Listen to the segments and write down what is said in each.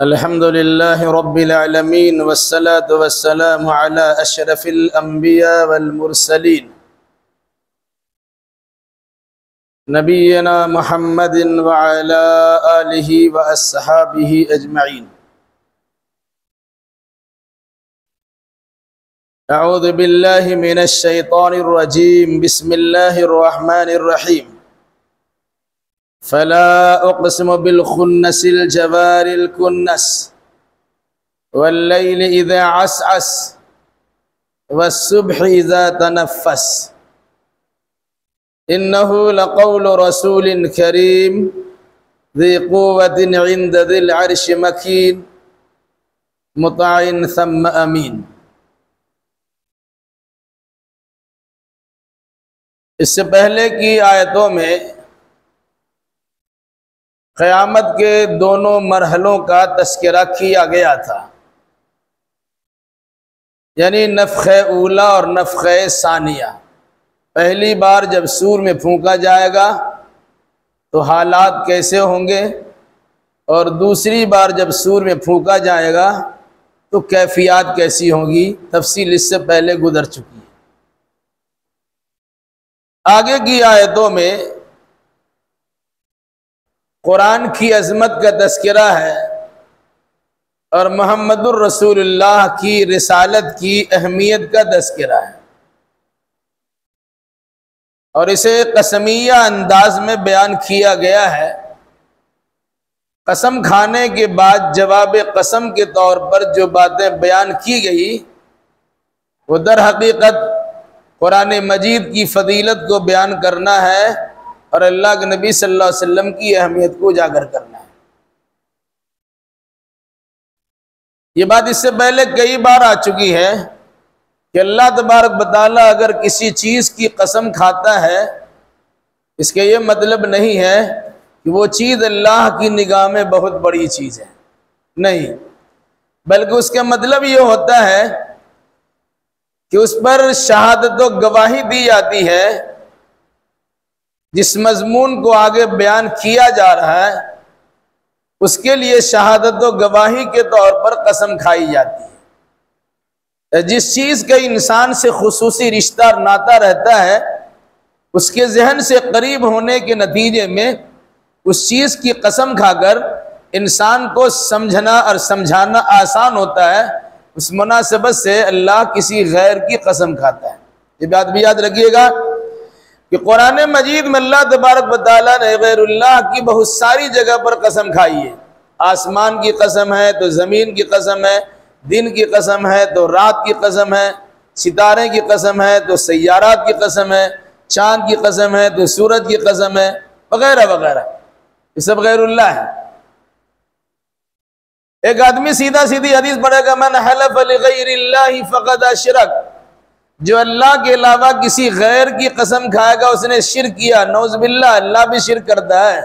अल्हम्दुलिल्लाह रब्बिल आलमीन वस्सलातु वस्सलामु अला अशरफिल अंबिया वल मुरसलीन नबियना मुहम्मदिन व अला आलिहि व अस्हाबिहि अजमईन। अऊज़ु बिल्लाहि मिनश शैतानिर रजीम। बिस्मिल्लाहिर रहमानिर रहीम। फला उक़्सिमु बिल खुन्नसिल जवारिल कुन्नस वल्लैलि इज़ा असअस वस्सुब्हि इज़ा तनफ़्फ़स इन्नहु लक़ौलु रसूलिन करीम ज़ी क़ुव्वतिन इंद ज़िल अर्शि मकीन मुताइन सम्म अमीन। इससे पहले की आयतों में क़यामत के दोनों मरहलों का तज़किरा किया गया था, यानी नफ़ख़े ऊला और नफ़ख़े सानिया। पहली बार जब सूर में फूंका जाएगा तो हालात कैसे होंगे, और दूसरी बार जब सूर में फूंका जाएगा तो कैफियत कैसी होगी, तफसील इससे पहले गुजर चुकी है। आगे की आयतों में कुरान की अज़मत का तज़किरा है और मुहम्मदुर रसूलुल्लाह की रिसालत की अहमियत का तज़किरा है, और इसे कसमिया अंदाज में बयान किया गया है। कसम खाने के बाद जवाब कसम के तौर पर जो बातें बयान की गई वो दर हकीकत कुरान मजीद की फ़जीलत को बयान करना है और अल्लाह के नबी सल्लल्लाहु अलैहि वसल्लम की अहमियत को उजागर करना है। ये बात इससे पहले कई बार आ चुकी है कि अल्लाह तबारक व तआला अगर किसी चीज़ की कसम खाता है, इसके ये मतलब नहीं है कि वो चीज़ अल्लाह की निगाह में बहुत बड़ी चीज़ है, नहीं, बल्कि उसका मतलब ये होता है कि उस पर शहादत व गवाही दी जाती है। जिस मजमून को आगे बयान किया जा रहा है उसके लिए शहादत व गवाही के तौर पर कसम खाई जाती है। जिस चीज़ का इंसान से खुसूसी रिश्ता और नाता रहता है, उसके जहन से करीब होने के नतीजे में उस चीज़ की कसम खाकर इंसान को समझना और समझाना आसान होता है। उस मुनासिबत से अल्लाह किसी गैर की कसम खाता है। ये बात भी याद रखिएगा कि कुरान मजीद में अल्लाह तबारक व तआला ने गैरुल्लाह की बहुत सारी जगह पर कसम खाई है। आसमान की कसम है तो ज़मीन की कसम है, दिन की कसम है तो रात की कसम है, सितारे की कसम है तो सैयारात की कसम है, चाँद की कसम है तो सूरज की कसम है, वगैरह वगैरह। ये सब गैरुल्लाह है। एक आदमी सीधा सीधी हदीस पढ़ेगा, मन हलफ लिगैरिल्लाहि फ़क़द अशरक, जो अल्लाह के अलावा किसी गैर की कसम खाएगा उसने शिर्क किया। नौज़ बिल्लाह, अल्लाह भी शिर्क करता है।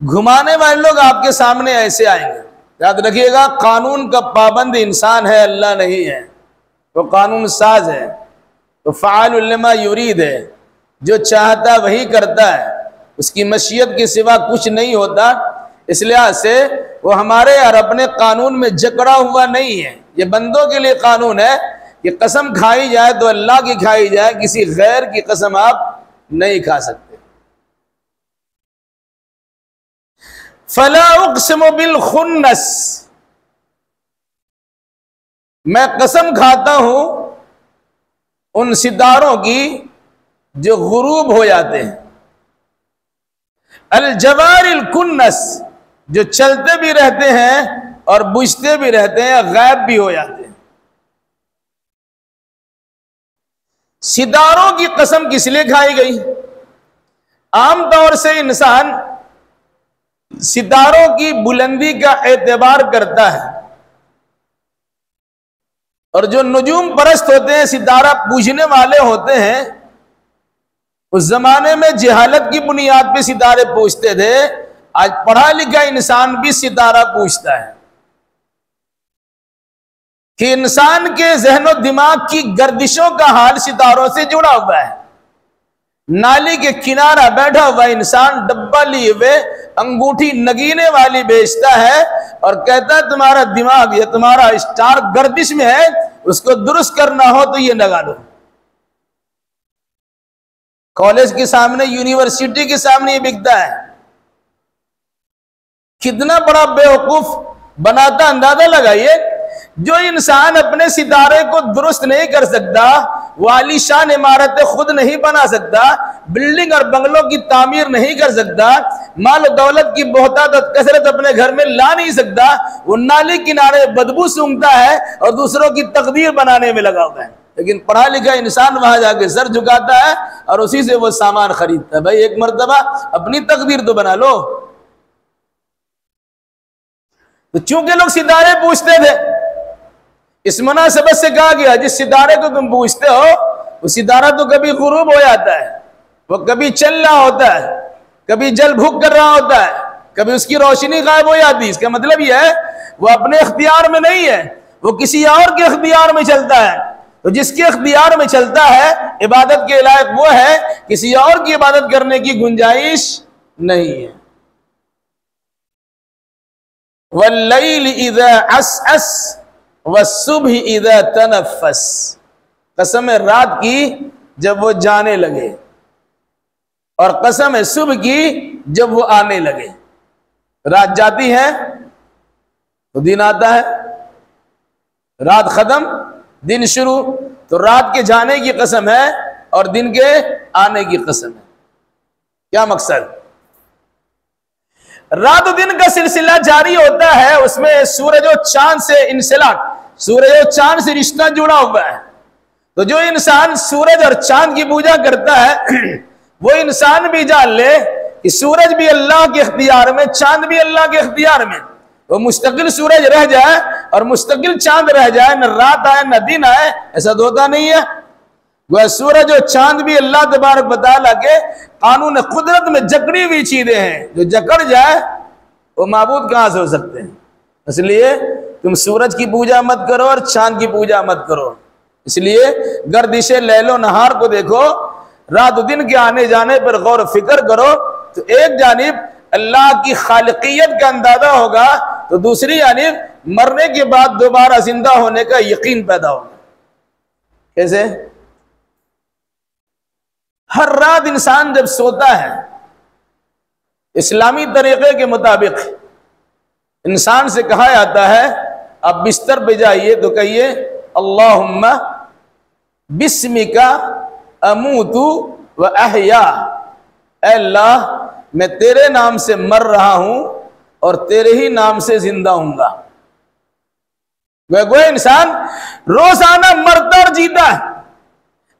घुमाने वाले लोग आपके सामने ऐसे आएंगे, याद रखिएगा, कानून का पाबंद इंसान है, अल्लाह नहीं है। वो कानून साज है, तो फ़आलुल लिमा युरीद है, जो चाहता वही करता है, उसकी मशीयत के सिवा कुछ नहीं होता। इस लिहाज से वो हमारे और अपने कानून में जकड़ा हुआ नहीं है। ये बंदों के लिए कानून है कि कसम खाई जाए तो अल्लाह की खाई जाए, किसी गैर की कसम आप नहीं खा सकते। फला उक़्सिमु बिल खुन्नस, मैं कसम खाता हूं उन सितारों की जो गुरूब हो जाते हैं। अल जवारिल कुन्नस, जो चलते भी रहते हैं और बुझते भी रहते हैं, गायब भी हो जाते हैं। सितारों की कसम किस लिए खाई गई? आमतौर से इंसान सितारों की बुलंदी का एतबार करता है, और जो नुजूम परस्त होते हैं, सितारा पूजने वाले होते हैं, उस जमाने में जहालत की बुनियाद पे सितारे पूछते थे। आज पढ़ा लिखा इंसान भी सितारा पूछता है कि इंसान के जहनो दिमाग की गर्दिशों का हाल सितारों से जुड़ा हुआ है। नाली के किनारा बैठा हुआ इंसान डब्बा लिए हुए अंगूठी नगीने वाली बेचता है और कहता है तुम्हारा दिमाग या तुम्हारा स्टार गर्दिश में है, उसको दुरुस्त करना हो तो ये लगा लो। कॉलेज के सामने, यूनिवर्सिटी के सामने ये बिकता है। कितना बड़ा बेवकूफ बनाता, अंदाजा लगाइए। जो इंसान अपने सितारे को दुरुस्त नहीं कर सकता, वो आलीशान इमारतें खुद नहीं बना सकता, बिल्डिंग और बंगलों की तामीर नहीं कर सकता, माल दौलत की बहुतायत और कसरत अपने घर में ला नहीं सकता, वो नाली किनारे बदबू सूंघता है और दूसरों की तकदीर बनाने में लगा हुआ है। लेकिन पढ़ा लिखा इंसान वहां जाके सर झुकाता है और उसी से वो सामान खरीदता है। भाई एक मर्तबा अपनी तकदीर तो बना लो। तो चूंकि लोग सितारे पूछते थे, इस मुनासबत से कहा गया जिस सितारे को तुम पूछते हो वो सितारा तो कभी गुरूब हो जाता है, वो कभी चल रहा होता है, कभी जल भूख कर रहा होता है, कभी उसकी रोशनी गायब हो जाती है। इसका मतलब यह है वो अपने इख्तियार में नहीं है, वो किसी और के इख्तियार में चलता है। तो जिसके इख्तियार में चलता है, इबादत के लायक वो है, किसी और की इबादत करने की गुंजाइश नहीं है। वल्लैल इज़ा असअस वस्सुब्ह इज़ा तनफ़्फ़स, कसम है रात की जब वो जाने लगे और कसम है सुबह की जब वो आने लगे। रात जाती है तो दिन आता है, रात खत्म दिन शुरू। तो रात के जाने की कसम है और दिन के आने की कसम है। क्या मकसद? रात दिन का सिलसिला जारी होता है, उसमें सूरज और चांद से इंसिलाक, सूरज और चांद से रिश्ता जुड़ा हुआ है। तो जो इंसान सूरज और चांद की पूजा करता है वो इंसान भी जान ले कि सूरज भी अल्लाह के इख्तियार में, चांद भी अल्लाह के इख्तियार में। वो मुस्तकिल सूरज रह जाए और मुस्तकिल चांद रह जाए, न रात आए न दिन आए, ऐसा तो होता नहीं है। वह सूरज और चांद भी अल्लाह तबारक व तआला के कानून कुदरत में जकड़ी हुई चीजें हैं। जो जकड़ जाए वो माबूद कहां से हो सकते हैं। इसलिए तुम सूरज की पूजा मत करो और चांद की पूजा मत करो। इसलिए गर्दिशे लैलो नहार को देखो, रात दिन के आने जाने पर गौर फिक्र करो, तो एक जानिब अल्लाह की खालिकियत का अंदाजा होगा, तो दूसरी जानिब मरने के बाद दोबारा जिंदा होने का यकीन पैदा होगा। कैसे? हर रात इंसान जब सोता है, इस्लामी तरीके के मुताबिक इंसान से कहा जाता है अब बिस्तर पे जाइए तो कहिए अल्लाहुम्मा बिस्मिका अमूतु व अहया, अल्लाह मैं तेरे नाम से मर रहा हूं और तेरे ही नाम से जिंदा हूंगा। वह इंसान रोजाना मरता और जीता है,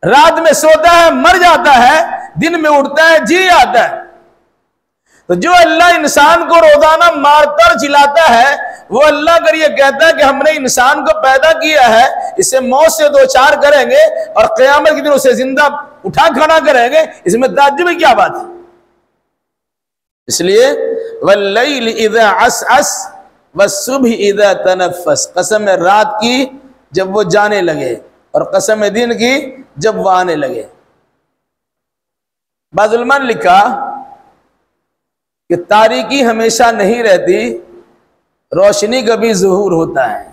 रात में सोता है मर जाता है, दिन में उठता है जी आता है। तो जो अल्लाह इंसान को रोजाना मारता और जिलाता है, वो अल्लाह अगर ये कहता है कि हमने इंसान को पैदा किया है, इसे मौत से दो चार करेंगे और क़यामत के दिन उसे जिंदा उठा खड़ा करेंगे, इसमें ताज्जुब की क्या बात है। इसलिए वल्लैल इज़ा असअस वस्सुब्ह इज़ा तनफ़्फ़स, कसम है रात की जब वो जाने लगे और कसम है दिन की जब वो आने लगे। बाज़ उलमा ने लिखा कि तारीकी हमेशा नहीं रहती, रोशनी का भी ज़ुहूर होता है।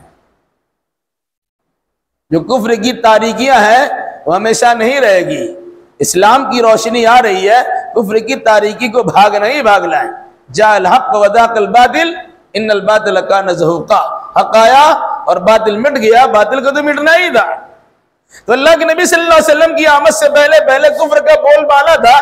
जो कुफ्र की तारीकियां हैं वो हमेशा नहीं रहेगी। इस्लाम की रोशनी आ रही है, कुफ्र की तारीकी को भागना ही भागना है। जाअल हक़ व ज़ाक़ल बातिल इन्नल बातिल कान ज़हूक़ा, हक़ आया और बातिल मिट गया, बातिल को तो मिटना ही था। तो अल्लाह के नबी सल्लल्लाहु अलैहि वसल्लम की आमद से पहले पहले कुफ्र का बोलबाला था।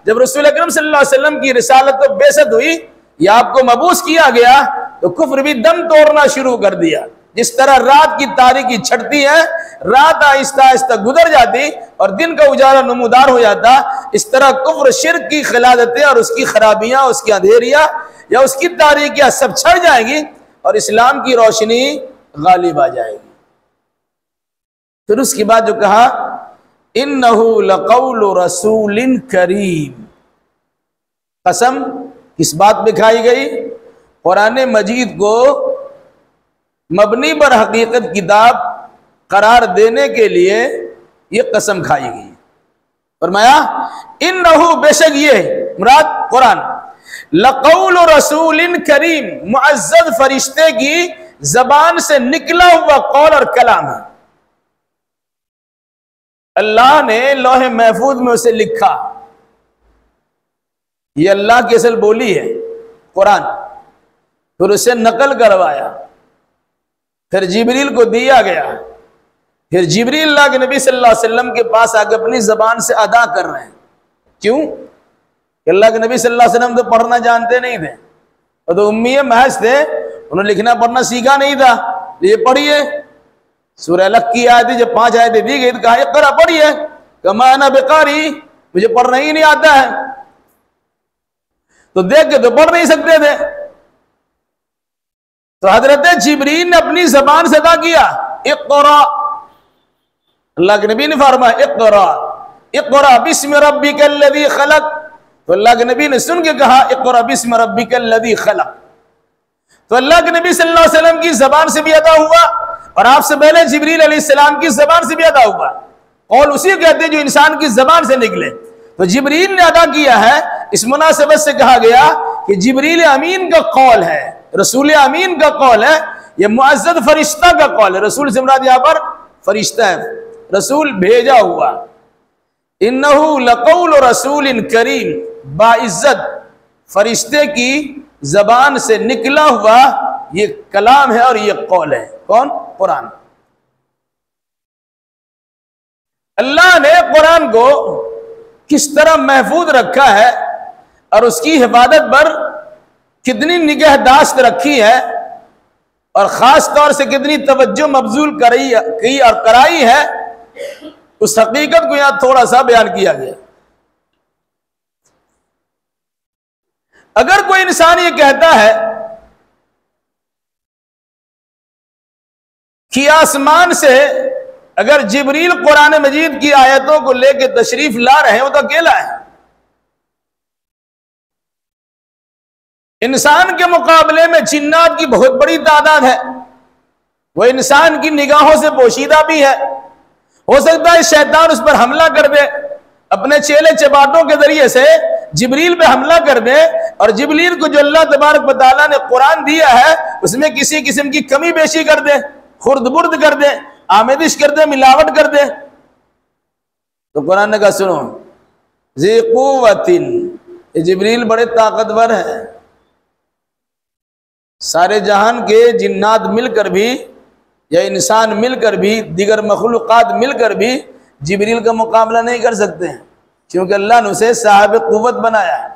जब रसूल अकरम सल्लल्लाहु अलैहि वसल्लम की रिसालत तो बेसत हुई या आपको मबूस किया गया, तो कुफ्र भी दम तोड़ना शुरू कर दिया। जिस तरह रात की तारीकी छटती है, रात आहिस्ता आहिस्ता गुजर जाती और दिन का उजाला नमूदार हो जाता, इस तरह कुफ्र शिर्क की खिलादतें और उसकी खराबियां, उसकी अंधेरियां या उसकी तारीकियां सब छड़ जाएंगी और इस्लाम की रोशनी गालिब आ जाएगी। फिर उसके बाद जो कहा इन्नहु लक़ौलु रसूलिन करीम, कसम किस बात पे खाई गई? कुरान मजीद को मबनी पर हकीकत किताब करार देने के लिए ये कसम खाई गई। फरमाया इन्नहु बेशक ये मुराद कुरान लक़ौल रसूलिन करीम मुअज़्ज़ज़ फरिश्ते की जबान से निकला हुआ कौल और कलाम है। अल्लाह ने लौहे महफूज में उसे लिखा, ये अल्लाह की असल बोली है कुरान। फिर उसे नकल करवाया, फिर जिब्रील को दिया गया, फिर जिब्रील अल्लाह के नबी सल्लल्लाहु अलैहि वसल्लम के पास आके अपनी जबान से अदा कर रहे हैं। क्यों? अल्लाह के नबी सल्लल्लाहु अलैहि वसल्लम तो पढ़ना जानते नहीं थे, और तो उम्मी महज थे, उन्होंने लिखना पढ़ना सीखा नहीं था। ये पढ़िए सूरह अलग की आयत, जब 5 आयतें दी गई तो कहा इक़रा पढ़िए, कमा अना बिकारी, मुझे पढ़ना ही नहीं आता है। तो देख के तो पढ़ नहीं सकते थे, तो हजरत जिब्रील ने अपनी जबान से अदा किया इक़रा। अल्लाह के नबी ने फरमाया इक़रा इक़रा बिस्मि रब्बिकल्लज़ी खलक़, तो अल्लाह के नबी ने सुन के कहा इक़रा बिस्मि रब्बिकल्लज़ी खलक़। तो अल्लाह के नबी सल्लल्लाहु अलैहि वसल्लम की जबान से भी अदा हुआ और आपसे पहले जिब्रील अलैहिस्सलाम की जबान से भी अदा हुआ। कौल उसी कहते हैं जो इंसान की जबान से निकले, तो जिब्रील ने अदा किया है। इस मुनासिबत से कहा गया कि जिब्रील अमीन का कौल है, रसूल अमीन का कौल है, यह मुअज़्ज़ज़ फरिश्ता का कौल है। रसूल से मुराद यहां पर फरिश्ता है, रसूल भेजा हुआ। इन्नहु लक़ौल रसूलिन करीम, बाइज्जत फरिश्ते की जबान से निकला हुआ ये कलाम है और ये कौल है। कौन? कुरान। अल्लाह ने कुरान को किस तरह महफूज रखा है और उसकी हिफाजत पर कितनी निगहदाश्त रखी है और खास तौर से कितनी तवज्जो मबजूल की और कराई है, उस हकीकत को यहां थोड़ा सा बयान किया गया। अगर कोई इंसान ये कहता है कि आसमान से अगर जिब्रील कुरान मजीद की आयतों को लेकर तशरीफ ला रहे हैं, वो तो अकेला है। इंसान के मुकाबले में जिन्नात की बहुत बड़ी तादाद है, वो इंसान की निगाहों से पोशीदा भी है। हो सकता है शैतान उस पर हमला कर दे, अपने चेले चपाटों के जरिए से जिब्रील पे हमला कर दे, और जिब्रील को जो अल्लाह तबारक व तआला ने कुरान दिया है उसमें किसी किस्म की कमी बेशी कर दे, खुर्द बुर्द कर दे, आमेदिश कर दे, मिलावट कर दे। तो कुरान ने कहा सुनो, ज़ी कुव्वतिन, ये जिब्रील बड़े ताकतवर है। सारे जहान के जिन्नात मिलकर भी या इंसान मिलकर भी, दीगर मखलूक़ात मिलकर भी जिब्रील का मुकाबला नहीं कर सकते हैं, क्योंकि अल्लाह ने उसे साहिब कुव्वत बनाया है।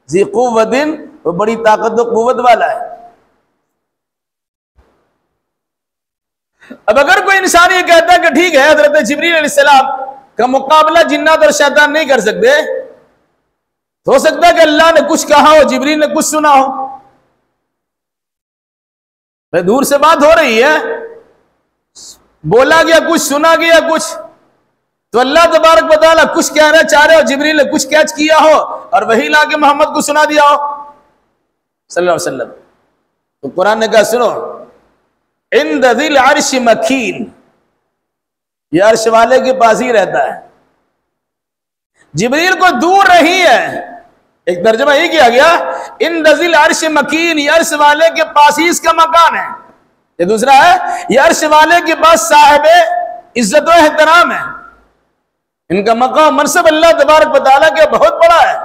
ज़ी कुव्वतिन, वो बड़ी ताकत और कुव्वत वाला है। अब अगर कोई इंसान ये कहता है कि ठीक है हज़रत जिब्रील अलैहिस्सलाम का मुकाबला जिन्नात और शैतान नहीं कर सकते, तो हो सकता है कि अल्लाह ने कुछ कहा हो, जिब्रील ने कुछ सुना हो। भाई दूर से बात हो रही है, बोला गया कुछ, सुना गया कुछ, तो अल्लाह तबारक व तआला कुछ कहना चाह रहे हो, जिब्रील ने कुछ कैच किया हो और वही लाके मोहम्मद को सुना दिया हो सल्लल्लाहु अलैहि वसल्लम। तो कुरान ने कहा सुनो, इंद ज़िल अर्श मकीन, ये अर्श वाले के पास ही रहता है। जिब्रील को दूर नहीं है, एक तर्जुमा ही किया गया, इंद ज़िल अर्श मकीन, ये अर्श वाले के पास ही इसका मकान है। ये दूसरा है, ये अर्श वाले के पास साहिबे इज्जत व एहतराम है, इनका मकाम मनसब अल्लाह तबारक व तआला के बहुत बड़ा है।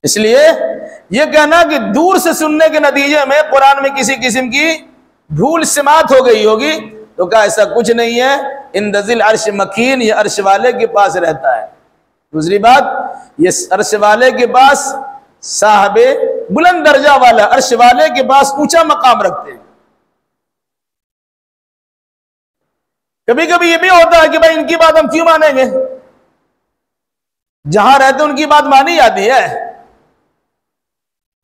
इसलिए यह कहना कि दूर से सुनने के नतीजे में कुरान में किसी किस्म की भूल समात हो गई होगी, तो क्या ऐसा कुछ नहीं है। इंद ज़िल अर्श मकीन, ये अर्श वाले के पास रहता है। दूसरी बात, ये अर्श वाले के पास साहिबे बुलंद दर्जा वाला, अर्श वाले के पास ऊंचा मकाम रखते हैं। कभी कभी ये भी होता है कि भाई इनकी बात हम क्यों मानेंगे, जहां रहते उनकी बात मानी जाती है।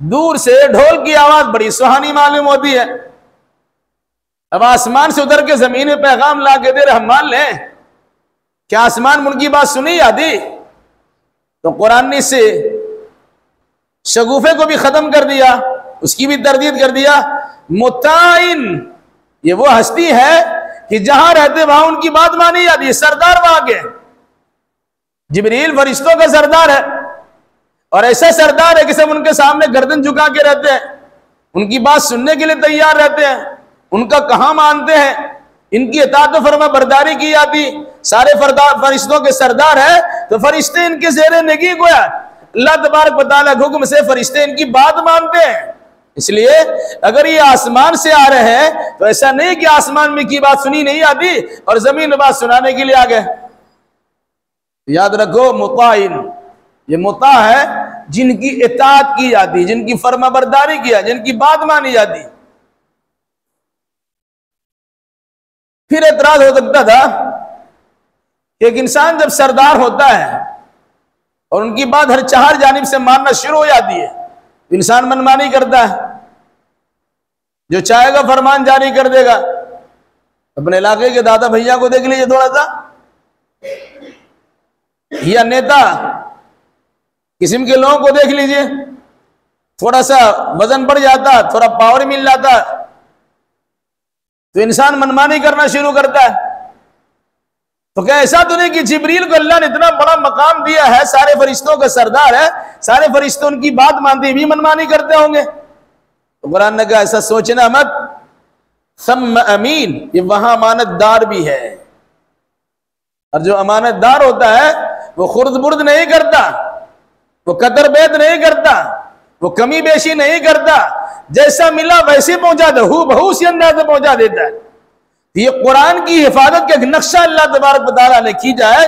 दूर से ढोल की आवाज बड़ी सुहानी मालूम होती है, अब आसमान से उतर के जमीन में पैगाम ला के दे रहे, हम मान लें क्या आसमान में उनकी बात सुनी जाती? तो कुरान ने इससे शगुफे को भी खत्म कर दिया, उसकी भी तरदीद कर दिया। मुताइन, ये वो हस्ती है कि जहां रहते वहां उनकी बात मानी जाती है, सरदार वहां के। जिब्रील फरिश्तों का सरदार है, और ऐसा सरदार है कि सब उनके सामने गर्दन झुका के रहते हैं, उनकी बात सुनने के लिए तैयार रहते हैं, उनका कहा मानते हैं, इनकी इताअत फरमा बरदारी की जाती। सारे फरिश्तों के सरदार है तो फरिश्ते इनके ज़ेरे निगी गोया, अल्लाह तबारक व तआला के हुक्म से फरिश्ते इनकी बात मानते हैं। इसलिए अगर ये आसमान से आ रहे हैं तो ऐसा नहीं कि आसमान में की बात सुनी नहीं आती और जमीन में बात सुनाने के लिए आ गए। याद रखो, मुताइन, ये मुता है जिनकी इताअत की जाती, जिनकी फरमाबरदारी किया, जिनकी बात मानी जाती। फिर एतराज हो सकता था कि एक इंसान जब सरदार होता है और उनकी बात हर चार जानिब से मानना शुरू हो जाती है तो इंसान मनमानी करता है, जो चाहेगा फरमान जारी कर देगा। अपने इलाके के दादा भैया को देख लीजिए थोड़ा सा, या नेता किस्म के लोगों को देख लीजिए, थोड़ा सा वजन बढ़ जाता, थोड़ा पावर मिल जाता तो इंसान मनमानी करना शुरू करता है। तो क्या ऐसा तो नहीं कि जिब्रील को अल्लाह ने इतना बड़ा मकाम दिया है, सारे फरिश्तों का सरदार है, सारे फरिश्ते उनकी बात मानते भी मनमानी करते होंगे? तो कुरान ने कहा ऐसा सोचना मत, सम अमीन, ये वहां अमानतदार भी है, और जो अमानतदार होता है वो खुर्द बुर्द नहीं करता, वो कदर बेद नहीं करता, वो कमी बेशी नहीं करता, जैसा मिला वैसे पहुंचा दे, हू बहू सी अंदाज में पहुंचा देता है। ये कुरान की हिफाजत का एक नक्शा अल्लाह तबारक व तआला ने खींचा है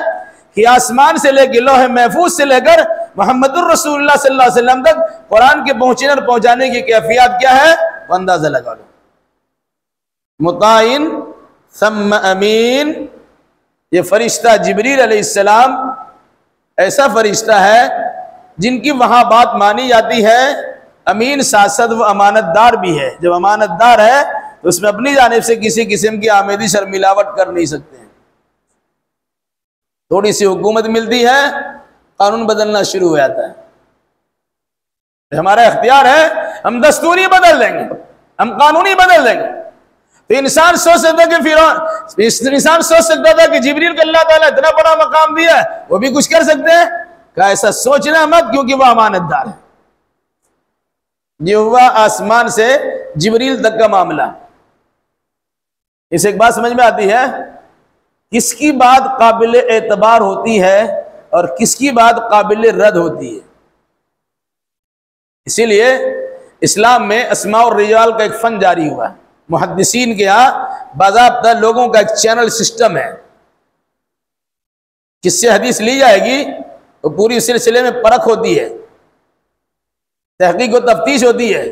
कि आसमान से लेकर लौह महफूज से लेकर मोहम्मदुर रसूलुल्लाह सल्लल्लाहु अलैहि वसल्लम तक कुरान के पहुंचने और पहुंचाने की कैफियत क्या है वो अंदाजा लगा लो। मुताइन सम अमीन, ये फरिश्ता जिब्रील अलैहिस्सलाम ऐसा फरिश्ता है जिनकी वहां बात मानी जाती है। अमीन साथ साथ वो अमानतदार भी है। जब अमानतदार है तो उसमें अपनी जानिब से किसी किस्म की आमेदी शर मिलावट कर नहीं सकते हैं। थोड़ी सी हुकूमत मिलती है, कानून बदलना शुरू हो जाता है। हमारा इख्तियार है, हम दस्तूरी बदल देंगे, हम कानूनी बदल देंगे। तो इंसान सोच सकता कि फिर इंसान सोच सकता था कि जिब्रील को अल्लाह ताला इतना बड़ा मकाम दिया है, वो भी कुछ कर सकते हैं? क्या ऐसा सोचना मत, क्योंकि वह अमानतदार है। ये हुआ आसमान से जिब्रील तक का मामला। इसे एक बात समझ में आती है, किसकी बात काबिल एतबार होती है और किसकी बात काबिल रद्द होती है। इसीलिए इस्लाम में अस्मा और रिजाल का एक फन जारी हुआ है। मुहद्दिसीन के यहाँ बाज़ाब्ता लोगों का एक चैनल सिस्टम है। किससे हदीस ली जाएगी तो पूरी सिलसिले में परख होती है, तहकीक व तफ्तीश होती है।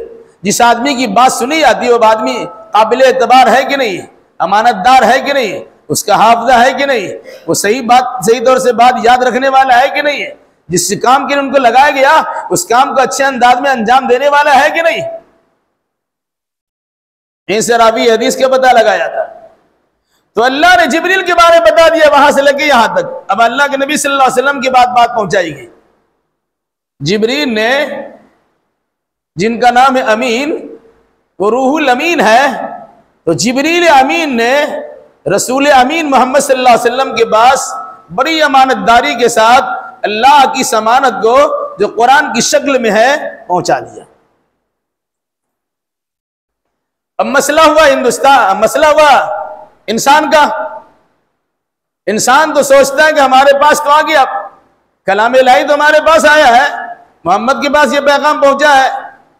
जिस आदमी की बात सुनी जाती है वो आदमी काबिल एतबार है कि नहीं, अमानतदार है कि नहीं, उसका हाफजा है कि नहीं, वो सही तौर से बात याद रखने वाला है कि नहीं है, जिस काम के लिए उनको लगाया गया उस काम को अच्छे अंदाज में अंजाम देने वाला है कि नहीं। इनसे रावी हदीस के पता लगाया था। तो अल्लाह ने जिब्रील के बारे में बता दिया वहां से लेके यहां तक। अब अल्लाह के नबी सल्लल्लाहु अलैहि वसल्लम की बात पहुंचाई गई। जिब्रील ने, जिनका नाम है अमीन, वो रूहुल अमीन है, तो जिब्रील अमीन ने रसूल अमीन मोहम्मद सल्लल्लाहु अलैहि वसल्लम के पास बड़ी अमानतदारी के साथ अल्लाह की समानत को जो कुरान की शक्ल में है पहुंचा दिया। अब मसला हुआ हिंदुस्तान, मसला हुआ इंसान का। इंसान तो सोचता है कि हमारे पास तो आ गया, कलाम इलाही तो हमारे पास आया है, मोहम्मद के पास ये पैगाम पहुंचा है,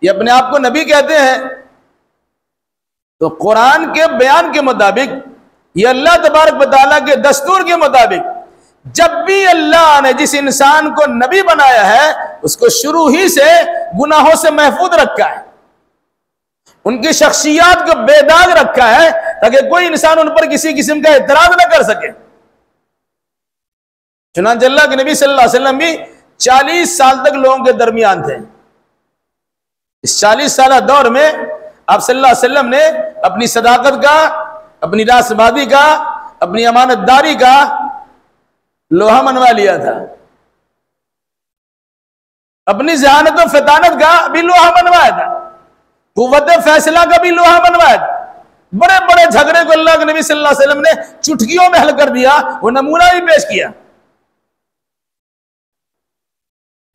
ये अपने आप को नबी कहते हैं। तो कुरान के बयान के मुताबिक, ये अल्लाह तबारक व तआला के दस्तूर के मुताबिक, जब भी अल्लाह ने जिस इंसान को नबी बनाया है उसको शुरू ही से गुनाहों से महफूज रखा है, उनकी शख्सियत को बेदाग रखा है, ताकि कोई इंसान उन पर किसी किस्म का एतराज न कर सके। चुनांचे अल्लाह के नबी सल्लल्लाहु अलैहि वसल्लम भी 40 साल तक लोगों के दरमियान थे। इस 40 साल दौर में आप सल्लल्लाहु अलैहि वसल्लम ने अपनी सदाकत का, अपनी रासबादी का, अपनी अमानतदारी का लोहा मनवा लिया था, अपनी जहानत और फतानत का भी लोहा मनवाया था, कुव्वत फैसला का भी लोहा मनवाया था। बड़े बड़े झगड़े को अल्लाह के नबी सल्लल्लाहु अलैहि वसल्लम ने चुटकियों में हल कर दिया। वो नमूना भी पेश किया।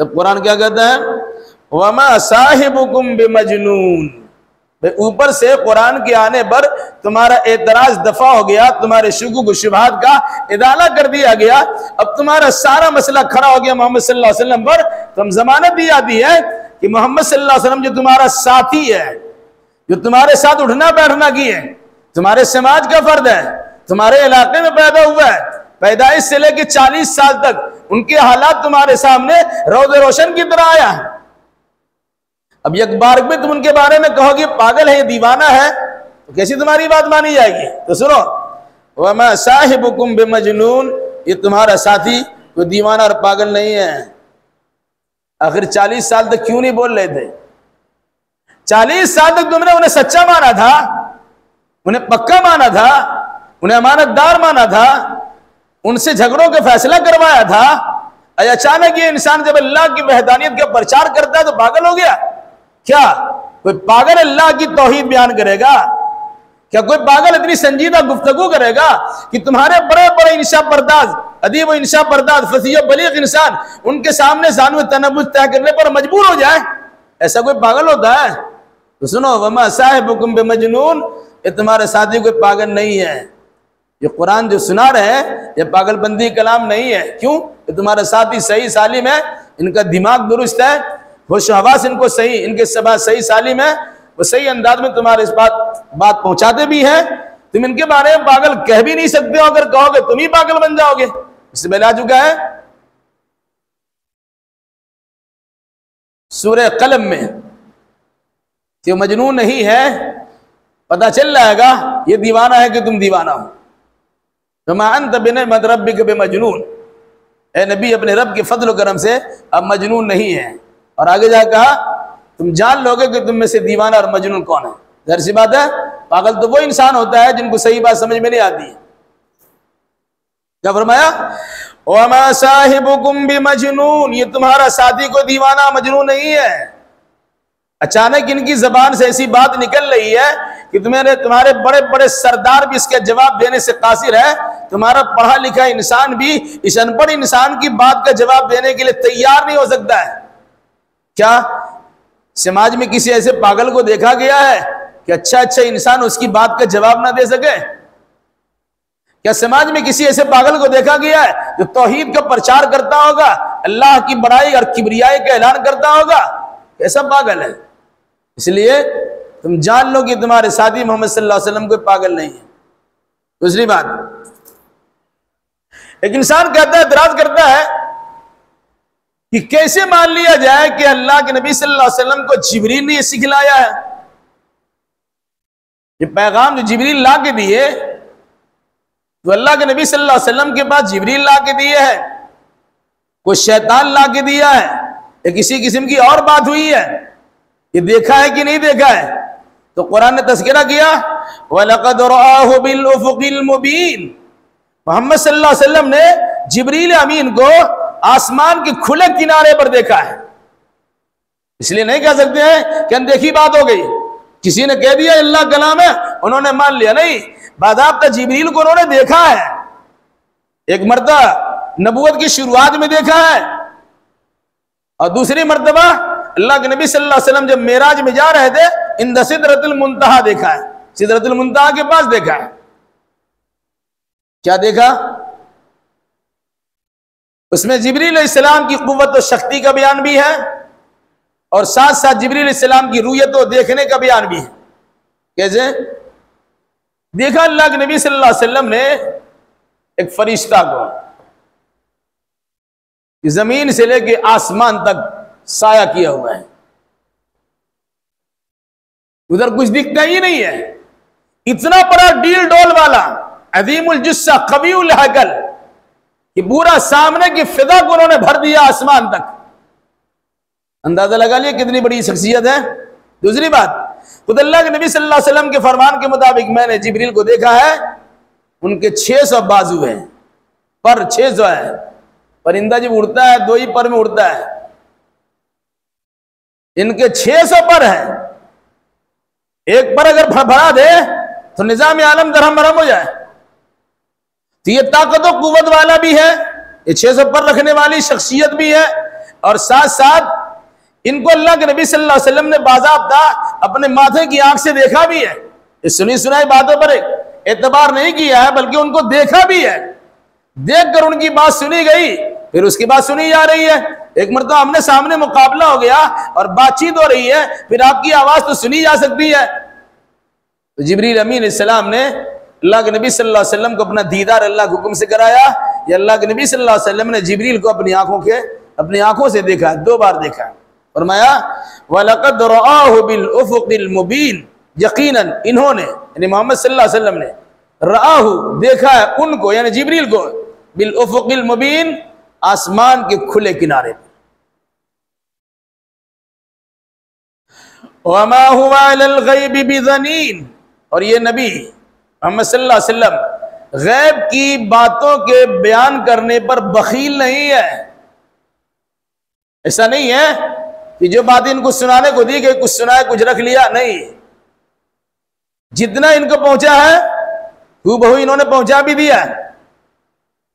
तब कुरान क्या कहता है, वमा साहिबुकुम बिमजनून। ऊपर से कुरान के आने पर तुम्हारा एतराज दफा हो गया, तुम्हारे शुकुक शुबहात का इदाला कर दिया गया। अब तुम्हारा सारा मसला खड़ा हो गया मोहम्मद सल्लल्लाहु अलैहि वसल्लम पर। तुम जमानत दी जाती है कि मोहम्मद सल्लल्लाहु अलैहि वसल्लम जो तुम्हारा साथी है, जो तुम्हारे साथ उठना बैठना की है, तुम्हारे समाज का फर्द है, तुम्हारे इलाके में पैदा हुआ है, पैदाइश से लेकर 40 साल तक उनके हालात तुम्हारे सामने रोज़े रोशन की तरह आया है। अब एक बार में तुम उनके बारे में कहोगे पागल है, दीवाना है, तो कैसी तुम्हारी बात मानी जाएगी। तो सुनो, वमा साहिबुकुम बिमजनून, ये तुम्हारा साथी कोई दीवाना और पागल नहीं है। आखिर 40 साल तक क्यों नहीं बोल रहे थे? 40 साल तक तुमने उन्हें सच्चा माना था, उन्हें पक्का माना था, उन्हें अमानतदार माना था, उनसे झगड़ों का फैसला करवाया था। अचानक ये इंसान जब अल्लाह की वहदानियत का प्रचार करता है तो पागल हो गया क्या? कोई पागल अल्लाह की तौहीद बयान करेगा क्या? कोई पागल इतनी संजीदा गुफ्तगू करेगा कि तुम्हारे बड़े बड़े इंशा पर्दाज, अदीब व इंशा पर्दाज, फसीह बलीग इंसान उनके सामने जानवे तनब्बुस तय करने पर मजबूर हो जाए? ऐसा कोई पागल होता है? तो सुनो, वमा साहिबुकुम बिमजनून, ये तुम्हारे साथी कोई पागल नहीं है। ये कुरान जो सुना रहे हैं ये पागलबंदी कलाम नहीं है। क्यों? ये तुम्हारा साथी सही सालिम है, इनका दिमाग दुरुस्त है, होश हवास इनको सही, इनके सबा सही सालिम है, वो सही अंदाज में तुम्हारे इस बात पहुंचाते भी हैं। तुम इनके बारे में पागल कह भी नहीं सकते हो, अगर कहोगे तुम ही पागल बन जाओगे। इससे पहले आ चुका है सूरह कलम में कि मजनून नहीं है, पता चल जाएगा ये दीवाना है कि तुम दीवाना हो। मजनून, ए नबी अपने रब के फजल करम से अब मजनून नहीं है। और आगे जा कहा तुम जान लोगे कि तुम में से दीवाना और मजनून कौन है। जाहिर सी बात है पागल तो वो इंसान होता है जिनको सही बात समझ में नहीं आती है। क्या फरमाया? वमा साहिबुकुम बिमजनून, ये तुम्हारा साथी कोई दीवाना मजनून नहीं है। अचानक इनकी जबान से ऐसी बात निकल रही है कि तुम्हारे बड़े बड़े सरदार भी इसके जवाब देने से कासिर है। तुम्हारा पढ़ा लिखा इंसान भी इस अनपढ़ इंसान की बात का जवाब देने के लिए तैयार नहीं हो सकता है। क्या समाज में किसी ऐसे पागल को देखा गया है कि अच्छा इंसान उसकी बात का जवाब ना दे सके? क्या समाज में किसी ऐसे पागल को देखा गया है जो तौहीद का प्रचार करता होगा, अल्लाह की बड़ाई और किबरियाई का ऐलान करता होगा? कैसा पागल है? इसलिए तुम जान लो कि तुम्हारे साथी मोहम्मद सल्लल्लाहु अलैहि वसल्लम कोई पागल नहीं है। दूसरी बात, एक इंसान कहता है, एतराज करता है कि कैसे मान लिया जाए कि अल्लाह के नबी सल्लल्लाहु अलैहि वसल्लम को जिब्रील ने सिखलाया है। ये पैगाम जो जिब्रील ला के दिए, तो अल्लाह के नबी सल्लल्लाहु अलैहि वसल्लम के पास जिब्रील ला के दिए है, कोई शैतान ला के दिया है, या किसी किस्म की और बात हुई है? ये देखा है कि नहीं देखा है? तो कुरान ने तज़किरा किया, वलक़द रआहु बिल उफ़ुक़िल मुबीन, मोहम्मद सल्लल्लाहु अलैहि वसल्लम ने जिब्रील अमीन को आसमान के खुले किनारे पर देखा है। इसलिए नहीं कह सकते हैं कि अनदेखी बात हो गई, किसी ने कह दिया अल्लाह कलाम है उन्होंने मान लिया। नहीं, बाज़ाब्ता जिब्रील को उन्होंने देखा है। एक मर्तबा नबूवत की शुरुआत में देखा है, और दूसरी मर्तबा अल्लाह के नबी सल्लल्लाहु अलैहि वसल्लम जब मेराज में जा रहे थे, इंद सिदरतुल मुंतहा देखा है, सिदरतुल मुंतहा के पास देखा है। क्या देखा? उसमें जिब्रील अलैहिस्सलाम की कुव्वत और शक्ति का बयान भी है, और साथ साथ जिब्रील अलैहिस्सलाम की रूयत और देखने का बयान भी है। कैसे देखा? अल्लाह के नबी सल्लल्लाहु अलैहि वसल्लम ने एक फरिश्ता को जमीन से लेके आसमान तक साया किया हुआ है, उधर कुछ दिखता ही नहीं है। इतना बड़ा डील डोल वाला अजीमुल जुस्सा कवीउल हकल कि पूरा सामने की फिदा को उन्होंने भर दिया आसमान तक। अंदाजा लगा लिया कितनी बड़ी शख्सियत है। दूसरी बात, खुद अल्लाह के नबी सल्लल्लाहु अलैहि वसल्लम के फरमान के मुताबिक मैंने जिब्रील को देखा है, उनके 600 बाजू हैं, पर 600 है। परिंदा जब उड़ता है 2 ही पर में उड़ता है, इनके 600 पर है। एक पर अगर भरा दे तो निजाम आलम दरहम बरहम हो जाए। तो ये ताकत और कुव्वत वाला भी है, ये 600 पर रखने वाली शख्सियत भी है, और साथ साथ इनको अल्लाह के नबी सल्लल्लाहु अलैहि वसल्लम ने बाज़ाब्ता अपने माथे की आंख से देखा भी है। इस सुनी सुनाई बातों पर एतबार नहीं किया है, बल्कि उनको देखा भी है। देखकर उनकी बात सुनी गई, फिर उसकी बात सुनी जा रही है। एक मरतबा आमने सामने मुकाबला हो गया और बातचीत हो रही है, फिर आपकी आवाज तो सुनी जा सकती है। तो जिब्रील अमीन अलैहिस्सलाम ने अल्लाह के नबी सल्लल्लाहु अलैहि वसल्लम को अपना दीदार अल्लाह के हुक्म से कराया। या अल्लाह के नबी सल्लल्लाहु अलैहि वसल्लम ने जिब्रील को अपनी आंखों से देखा, 2 बार देखा। फरमाया वलक़द रआहु बिल उफ़ुक़िल मुबीन, यकीनन इन्होंने यानी मोहम्मद सल्लल्लाहु अलैहि वसल्लम ने रआहु देखा है उनको यानी जिब्रील को, बिल उफ़ुक़िल मुबीन आसमान के खुले किनारे पर। वमा हुवा अलल गैबि बिज़नीन, और ये नबी मोहम्मद सल्लल्लाहु अलैहि वसल्लम गैब की बातों के बयान करने पर बखील नहीं है। ऐसा नहीं है कि जो बात इनको सुनाने को दी गई कुछ सुनाया कुछ रख लिया, नहीं, जितना इनको पहुंचा है हूबहू इन्होंने पहुंचा भी दिया है।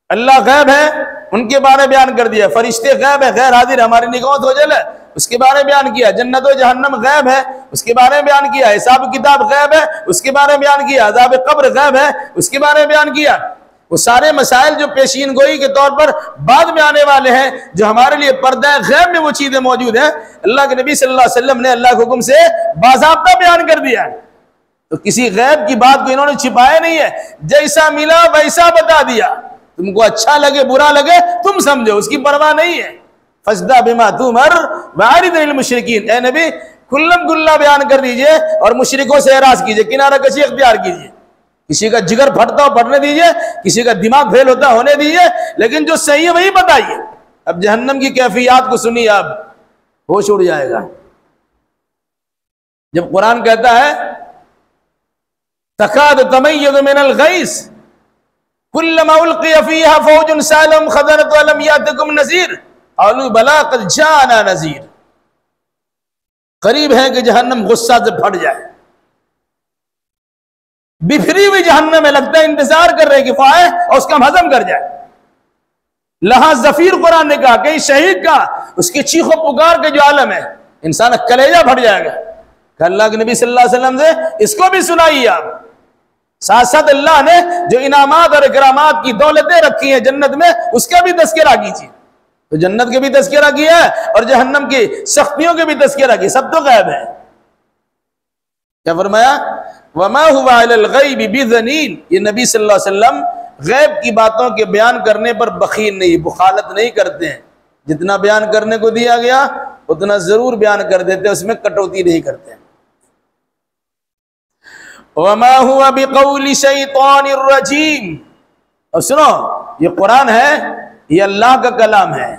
अल्लाह गैब है उनके बारे में बयान कर दिया, फरिश्ते गैब है गैर हाजिर हमारी निगाहों से ओझल है उसके बारे में बयान किया, जन्नत और जहन्नम गैब है उसके बारे में बयान किया, हिसाब किताब गैब है उसके बारे में बयान किया, अज़ाब कब्र गैब है उसके बारे में बयान किया। वो सारे मसाइल जो पेशीन गोई के तौर पर बाद में आने वाले हैं, जो हमारे लिए पर्दा गैब में वो चीजें मौजूद हैं, अल्लाह के नबी सल्लल्लाहु अलैहि वसल्लम ने अल्लाह के हुक्म से बाज़ाब्ता बयान कर दिया। तो किसी गैब की बात को इन्होंने छिपाया नहीं है, जैसा मिला वैसा बता दिया। तुमको अच्छा लगे बुरा लगे तुम समझो, उसकी परवाह नहीं है। फस्दा बिमा तुमर वारिदिल मुशरिकीन, ए नबी खुल्लम खुल्ला बयान कर दीजिए और मुशरिकों से एराज कीजिए, किनारा कशी इख्तियार कीजिए। किसी का जिगर फटता हो फटने दीजिए, किसी का दिमाग फेल होता होने दीजिए, लेकिन जो सही है वही बताइए। अब जहन्नम की कैफियत को सुनिए, अब होश उड़ जाएगा। जब कुरान कहता है तकाद तमय्यज़ु मिनल गैस कुल्लमा उल्क़िया फ़ीहा फ़ौजुन सालम ख़ज़नतु अलम यातिकुम नज़ीर क़ालू बला क़द जाअना नज़ीर, करीब है कि जहन्नम गुस्सा से फट जाए। बिफरी हुई जहन्नम में लगता है इंतजार कर रहे कि वो आए और उसका हजम कर जाए। लहा जफीर कुरान ने कहा कहीं शहीद का उसकी चीखों पुकार के जो आलम है, इंसान कलेजा फट जाएगा। अल्लाह के नबी सल्लल्लाहु अलैहि वसल्लम से इसको भी सुनाइए आप। साथ साथ अल्लाह ने जो इनामात और इकरामात की दौलतें रखी हैं जन्नत में, उसका भी तज़किरा कीजिए। तो जन्नत के भी तज़किरा किया है और जहन्नम की सख्तियों के भी तज़किरा किया, सब तो गैब है। क्या फरमाया वमा हुवा अलल गैबि बिज़नीन, ये नबी सल्लल्लाहु अलैहि वसल्लम गैब की बातों के बयान करने पर बखील नहीं, बुखालत नहीं करते हैं। जितना बयान करने को दिया गया उतना जरूर बयान कर देते हैं, उसमें कटौती नहीं करते हैं। वमा हुवा बिक़ौलि शैतानिर रजीम, और सुनो ये कुरान है, ये अल्लाह का कलाम है,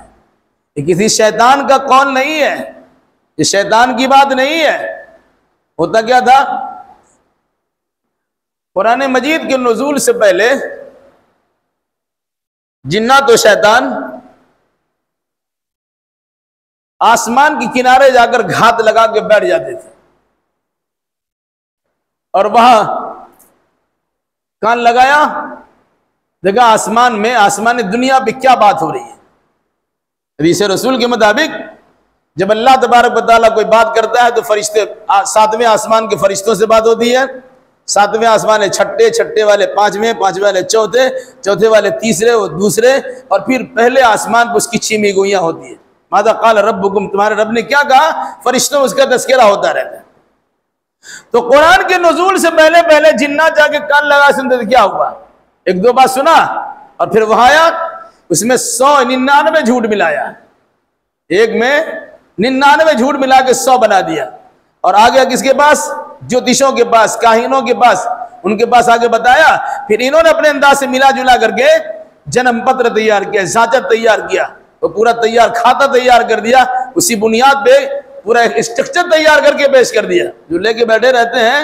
ये किसी शैतान का कौल नहीं है, ये शैतान की बात नहीं है। होता क्या था, कुरान मजीद के नुज़ूल से पहले जिन्नात और शैतान आसमान के किनारे जाकर घात लगा के बैठ जाते थे और वहां कान लगाया, देखा आसमान में आसमानी दुनिया पे क्या बात हो रही है। हदीस रसूल के मुताबिक जब अल्लाह तबारक व तआला कोई बात करता है तो फरिश्ते 7वें आसमान के फरिश्तों से बात होती है, 7वें आसमान छठे, छठे वाले 5वें, 5वें वाले चौथे, चौथे वाले तीसरे, वो दूसरे, और फिर पहले आसमान पर उसकी छीमी गोइयां होती है। मादा काल रब्बुकुम, तुम्हारे रब ने क्या कहा, फरिश्तों उसका तज़किरा होता रहता है। तो कुरान के नुज़ूल से पहले पहले जिन्नात जाके कान लगा सुनते थे, क्या हुआ, 1-2 बार सुना और फिर वहां आया, उसमें 199 झूठ मिलाया, एक में 99 झूठ मिला के 100 बना दिया, और आ गया किसके पास, ज्योतिषों के पास, काहिनों के पास, उनके पास आगे बताया। फिर इन्होंने अपने अंदाज से मिला जुला करके जन्म पत्र तैयार किया, जांचा तैयार किया, तो पूरा तैयार खाता तैयार कर दिया, उसी बुनियाद पे पूरा एक स्ट्रक्चर तैयार करके पेश कर दिया। जो लेके बैठे रहते हैं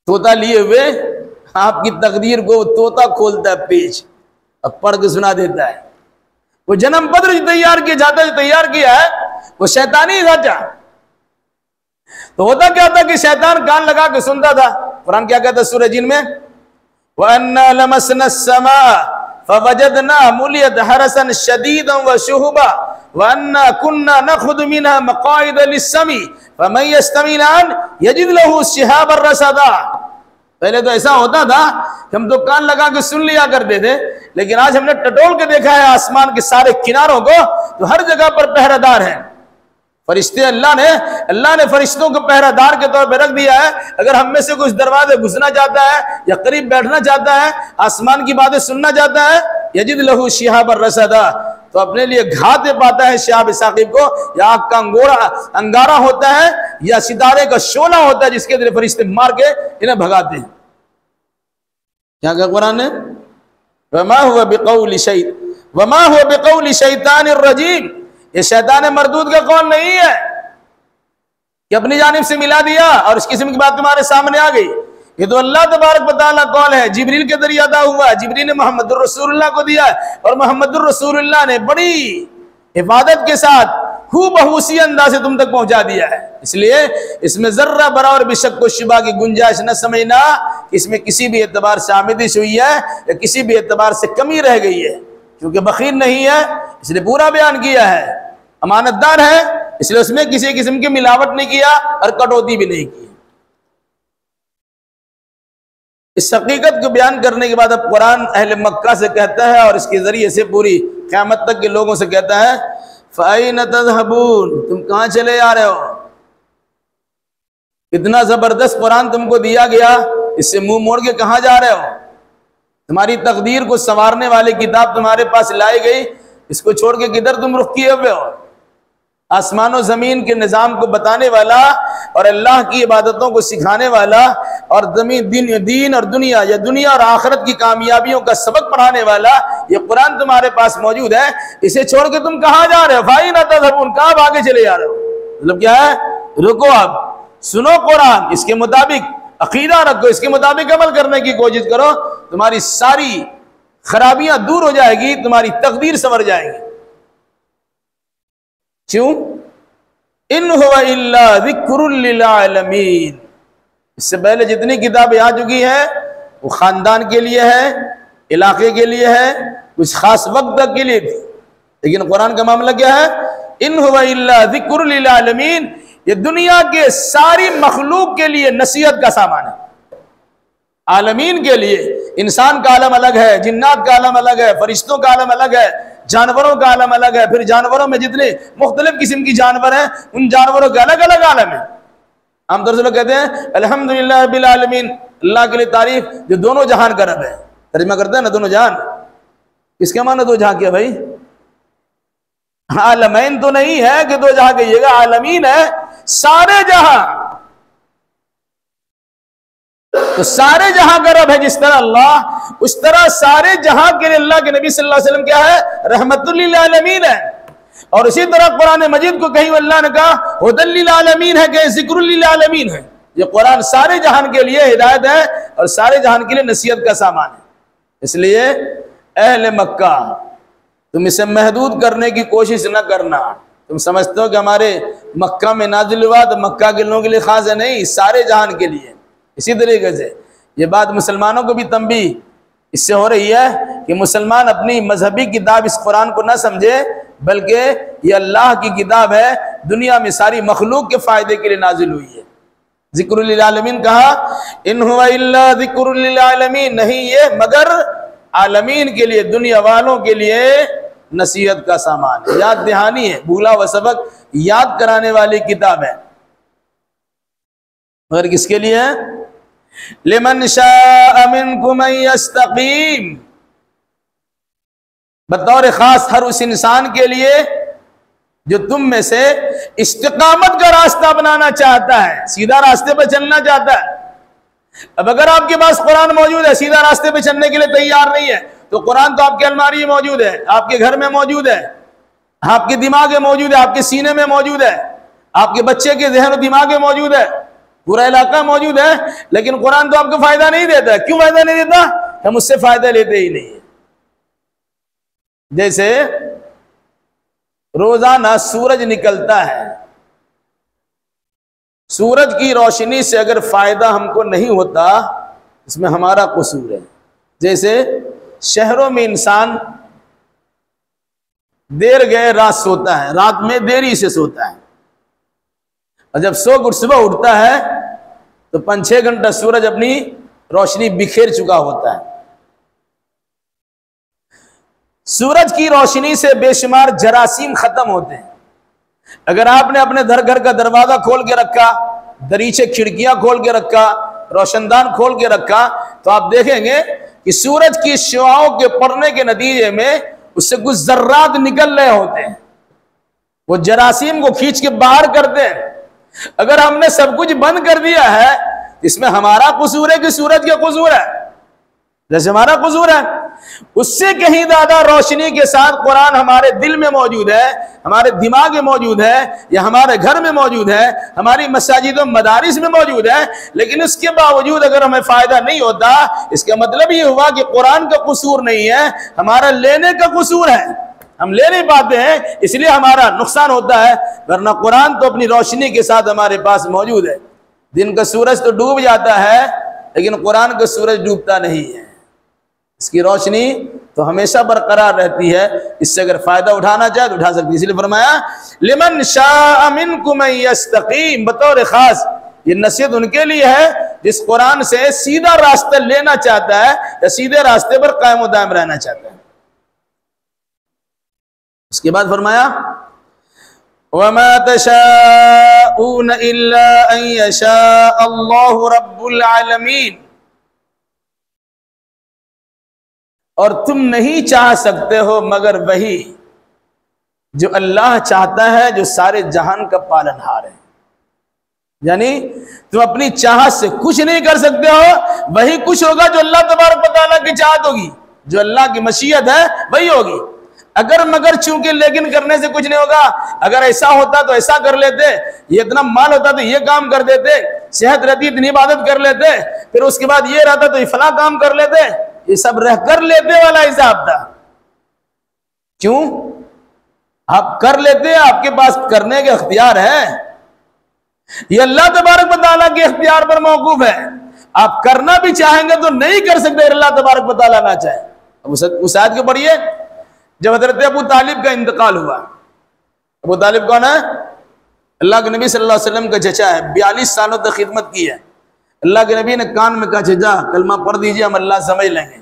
तोता लिए हुए, आपकी तकदीर को तोता खोलता है पेज और पढ़ के सुना देता है। वो जन्म पत्र जो तैयार किया जाता, जो तैयार किया है वो शैतानी जांचा। तो होता क्या था कि शैतान कान लगा के सुनता था। कुरान क्या कहता है सूरह जिन में, वअन्ना लमसना समा फवजदना मुलियत हरसन शदीदन व शुहबा व अन्ना कुन्ना नखुद मिनहा मक़ाइद लिस्समी फमन यस्तमिल अन यजिद लहू शिहाबर रसदा। पहले तो ऐसा होता था कि हम तो कान लगा के सुन लिया करते थे, लेकिन आज हमने टटोल के देखा है आसमान के सारे किनारों को, तो हर जगह पर पहरेदार हैं फरिश्ते। अल्लाह ने फरिश्तों को पहरेदार के तौर पर रख दिया है। अगर हम में से कुछ दरवाजे घुसना चाहता है या करीब बैठना चाहता है, आसमान की बातें सुनना चाहता है, यजिद लहू शिहाबर रसदा, तो अपने लिए घात पाता है शिहाब साकिब को, या आग का अंगारा होता है या सितारे का शोला होता है जिसके जरिए फरिश्ते मार के इन्हें भगाते हैं। क्या कहा कुरान ने? वमा हुवा बिक़ौली शैतानिर रजीम, ये शैतान मरदूद का कौल नहीं है कि अपनी जानिब से मिला दिया और इस किस्म की बात तुम्हारे सामने आ गई। ये तो अल्लाह तबारक व तआला कौल है, जिब्रील के जरिए अदा हुआ है। जिब्रील ने मोहम्मदुर रसूलुल्लाह को दिया है और मोहम्मदुर रसूलुल्लाह ने बड़ी हिफाजत के साथ हूबहू उसी अंदाज से तुम तक पहुंचा दिया है। इसलिए इसमें जर्रा बराबर भी शक व शुबा की गुंजाइश न समझना, इसमें किसी भी एतबार से आमदिश हुई है या किसी भी एतबार से कमी रह गई है। क्योंकि बखील नहीं है इसलिए पूरा बयान किया है, अमानतदार है इसलिए उसमें किसी किस्म की मिलावट नहीं किया और कटौती भी नहीं की। इस हकीकत को बयान करने के बाद अब कुरान अहले मक्का से कहता है और इसके जरिए से पूरी क़यामत तक के लोगों से कहता है, फ़अयन तज़हबून, तुम कहां चले आ रहे हो? इतना जबरदस्त कुरान तुमको दिया गया, इससे मुंह मोड़ के कहां जा रहे हो? तुम्हारी तकदीर को संवारने वाली किताब तुम्हारे पास लाई गई, इसको छोड़ के किधर तुम रुख किए हुए हो? आसमान और जमीन के निजाम को बताने वाला और अल्लाह की इबादतों को सिखाने वाला और दीन और दुनिया या दुनिया और आखिरत की कामयाबियों का सबक पढ़ाने वाला ये कुरान तुम्हारे पास मौजूद है, इसे छोड़ के तुम कहां जा रहे हो? फ़अयन तज़हबून, कहां भागे चले जा रहे हो? मतलब क्या है? रुको, अब सुनो कुरान, इसके मुताबिक अकीदा रखो, इसके मुताबिक अमल करने की कोशिश करो, तुम्हारी सारी खराबियां दूर हो जाएगी, तुम्हारी तकदीर संवर जाएगी। क्यों? इन हुवा इल्ला ज़िक्रुल लिल आलमीन, इससे पहले जितनी किताबें आ चुकी है वो खानदान के लिए है, इलाके के लिए है, कुछ खास वक्त तक के लिए थी, लेकिन कुरान का मामला क्या है? इन हुवा इल्ला ज़िक्रुल लिल आलमीन, ये दुनिया के सारी मखलूक के लिए नसीहत का सामान है। आलमीन के लिए, इंसान का आलम अलग है, जिन्नात का आलम अलग है, फरिश्तों का आलम अलग है, जानवरों का आलम अलग है, फिर जानवरों में जितने मुख्तलिफ किस्म की जानवर हैं उन जानवरों के अलग अलग आलम है। आमतौर से लोग कहते हैं अल्हम्दुलिल्लाह रब्बिल आलमीन, अल्लाह के लिए तारीफ जो दोनों जहान का रब है। तर्जुमा करते हैं ना दोनों जहान, इसके माने दो जहां क्या भाई? आलमैन तो नहीं है कि दो जहां कहिएगा, आलमीन है सारे जहां। तो सारे जहां का रब है जिस तरह अल्लाह, उस तरह सारे जहां के लिए अल्लाह के नबी सल्लल्लाहु अलैहि वसल्लम क्या है? रहमतुल लिल आलमीन है। और इसी तरह कुरान मजीद को कहीं अल्लाह ने कहा हुदल लिल आलमीन है, कहीं ज़िक्रुल लिल आलमीन है। ये कुरान सारे जहान के लिए हिदायत है और सारे जहान के लिए नसीहत का सामान है। इसलिए अहले मक्का, तुम इसे महदूद करने की कोशिश न करना। तुम समझते हो कि हमारे मक्का में नाजिल हुआ तो मक्का के लोगों के लिए खास है, नहीं, सारे जहान के लिए। इसी तरीके से ये बात मुसलमानों को भी तंबी इससे हो रही है कि मुसलमान अपनी मजहबी किताब इस कुरान को ना समझे, बल्कि ये अल्लाह की किताब है, दुनिया में सारी मखलूक के फायदे के लिए नाजिल हुई है। ज़िक्रुल लिल आलमीन कहा, इन हुवा इल्ला ज़िक्रुल लिल आलमीन, नहीं ये मगर आलमीन के लिए, दुनिया वालों के लिए नसीहत का सामान है, याद दहानी है, भूला व सबक याद कराने वाली किताब है। मगर किसके लिए है? लिमन शाअ मिनकुम अन यस्तकीम, बतौर खास हर उस इंसान के लिए जो तुम में से इस्तिकामत का रास्ता बनाना चाहता है, सीधा रास्ते पर चलना चाहता है। अब अगर आपके पास कुरान मौजूद है, सीधा रास्ते पे चलने के लिए तैयार नहीं है, तो कुरान तो आपके अलमारी में मौजूद है, आपके घर में मौजूद है, आपके दिमाग में मौजूद है, आपके सीने में मौजूद है, आपके बच्चे के जहन और दिमाग में मौजूद है, पूरा इलाका मौजूद है। लेकिन कुरान तो आपको फायदा नहीं देता। क्यों फायदा नहीं देता? हम उससे फायदा लेते ही नहीं। जैसे रोजाना सूरज निकलता है, सूरज की रोशनी से अगर फायदा हमको नहीं होता, इसमें हमारा कसूर है। जैसे शहरों में इंसान देर गए रात सोता है, रात में देरी से सोता है, और जब सो कर सुबह उठता है तो 5-6 घंटा सूरज अपनी रोशनी बिखेर चुका होता है। सूरज की रोशनी से बेशुमार जरासीम खत्म होते हैं। अगर आपने अपने घर का दरवाजा खोल के रखा, दरीचे खिड़कियां खोल के रखा, रोशनदान खोल के रखा, तो आप देखेंगे कि सूरज की शुआओं के पड़ने के नतीजे में उससे कुछ जर्रात निकल रहे होते हैं, वो जरासीम को खींच के बाहर करते हैं। अगर हमने सब कुछ बंद कर दिया है, इसमें हमारा कसूर है कि सूरज का कसूर है? जैसे हमारा कसूर है, उससे कहीं ज्यादा रोशनी के साथ कुरान हमारे दिल में मौजूद है, हमारे दिमाग में मौजूद है, या हमारे घर में मौजूद है, हमारी मसाजिदों मदारिस में मौजूद है, लेकिन उसके बावजूद अगर हमें फायदा नहीं होता, इसका मतलब ये हुआ कि कुरान का कसूर नहीं है, हमारा लेने का कसूर है। हम ले नहीं पाते हैं, इसलिए हमारा नुकसान होता है, वरना कुरान तो अपनी रोशनी के साथ हमारे पास मौजूद है। दिन का सूरज तो डूब जाता है, लेकिन कुरान का सूरज डूबता नहीं है, इसकी रोशनी तो हमेशा बरकरार रहती है। इससे अगर फायदा उठाना चाहे तो उठा सकती है। इसलिए फरमाया लिमन शाअ मिनकुम यस्तकीम, बतौर खास ये नसीहत उनके लिए है जिस कुरान से सीधा रास्ता लेना चाहता है या सीधे रास्ते पर कायम दायम रहना चाहता है। उसके बाद फरमाया वमा तशाऊन इल्ला अन यशा अल्लाहु रब्बुल आलमीन, और तुम नहीं चाह सकते हो मगर वही जो अल्लाह चाहता है, जो सारे जहान का पालनहार है। यानी तुम अपनी चाहत से कुछ नहीं कर सकते हो, वही कुछ होगा जो अल्लाह तबारक व तआला की चाहत होगी, जो अल्लाह की मशीयत है वही होगी। अगर मगर चूंकि लेकिन करने से कुछ नहीं होगा। अगर ऐसा होता तो ऐसा कर लेते, ये इतना माल होता तो ये काम कर देते, सेहत रहती इतनी इबादत कर लेते, फिर उसके बाद ये रहता तो फला काम कर लेते, ये सब रह कर लेते वाला हिसाब था। क्यों? आप कर लेते, आपके पास करने का इख्तियार है, ये अल्लाह तबारक व तआला के इख्तियार पर मौकूफ है। आप करना भी चाहेंगे तो नहीं कर सकते अल्लाह तबारक व तआला ना चाहे। उस आयत को पढ़िए, जब हजरत अबू तालिब का इंतकाल हुआ। अबू तालिब कौन है? अल्लाह के नबी सल्लल्लाहु अलैहि वसल्लम का चचा है, 42 सालों तक खिदमत की है। अल्लाह के नबी ने कान में कहा चचा कलमा पढ़ दीजिए, हम अल्लाह समझ लेंगे।